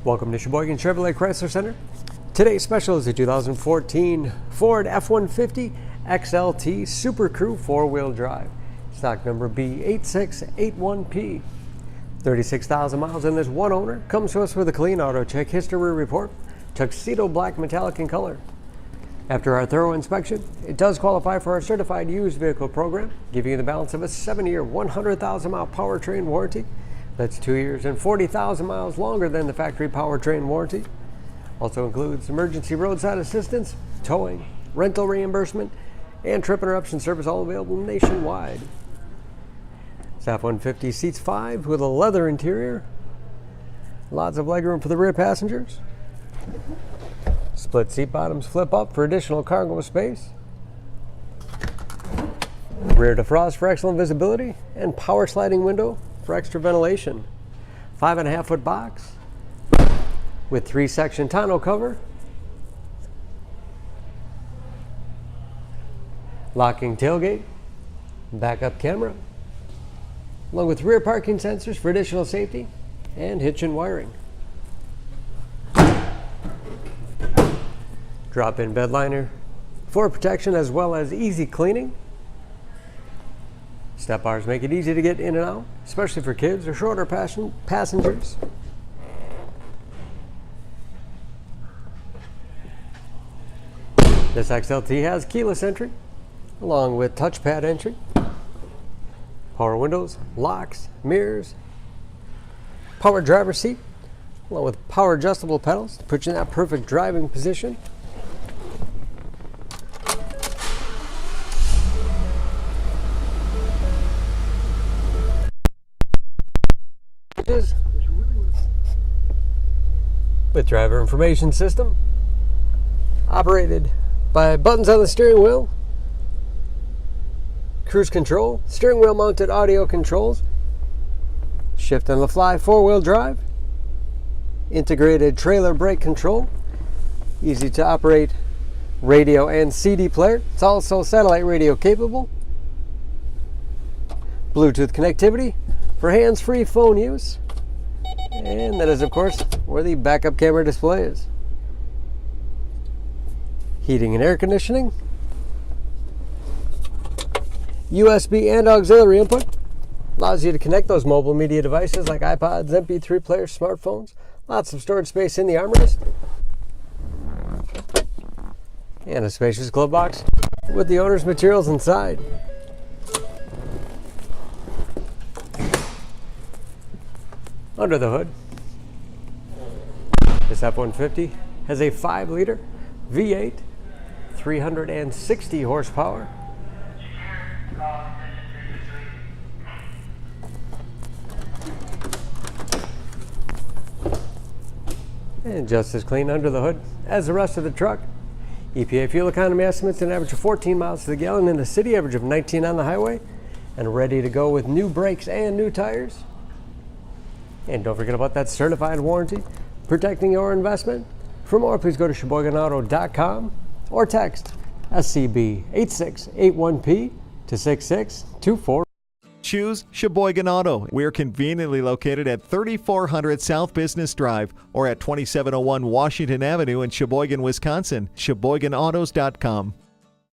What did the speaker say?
Welcome to Sheboygan Chevrolet Chrysler Center. Today's special is a 2014 Ford F-150 XLT Super Crew 4-wheel drive. Stock number B8681P. 36,000 miles in this one owner. Comes to us with a clean auto check history report. Tuxedo black metallic in color. After our thorough inspection, it does qualify for our certified used vehicle program, giving you the balance of a 7-year, 100,000-mile powertrain warranty. That's 2 years and 40,000 miles longer than the factory powertrain warranty. Also includes emergency roadside assistance, towing, rental reimbursement, and trip interruption service, all available nationwide. This F-150 seats 5 with a leather interior. Lots of legroom for the rear passengers. Split seat bottoms flip up for additional cargo space. Rear defrost for excellent visibility, and power sliding window for extra ventilation. 5.5-foot box with 3-section tonneau cover. Locking tailgate, backup camera, along with rear parking sensors for additional safety, and hitch and wiring. Drop-in bed liner for protection as well as easy cleaning. Step bars make it easy to get in and out, especially for kids or shorter passengers. This XLT has keyless entry, along with touchpad entry, power windows, locks, mirrors, power driver's seat, along with power adjustable pedals to put you in that perfect driving position. With driver information system, operated by buttons on the steering wheel, cruise control, steering wheel mounted audio controls, shift on the fly 4-wheel drive, integrated trailer brake control, easy to operate radio and CD player. It's also satellite radio capable, Bluetooth connectivity for hands-free phone use. And that is, of course, where the backup camera display is. Heating and air conditioning. USB and auxiliary input. Allows you to connect those mobile media devices like iPods, MP3 players, smartphones. Lots of storage space in the armrest. And a spacious glove box with the owner's materials inside. Under the hood, this F-150 has a 5-liter V8, 360 horsepower. And just as clean under the hood as the rest of the truck. EPA fuel economy estimates an average of 14 miles to the gallon in the city, average of 19 on the highway, and ready to go with new brakes and new tires. And don't forget about that certified warranty, protecting your investment. For more, please go to SheboyganAuto.com or text SCB8681P to 6624. Choose Sheboygan Auto. We're conveniently located at 3400 South Business Drive or at 2701 Washington Avenue in Sheboygan, Wisconsin. SheboyganAutos.com.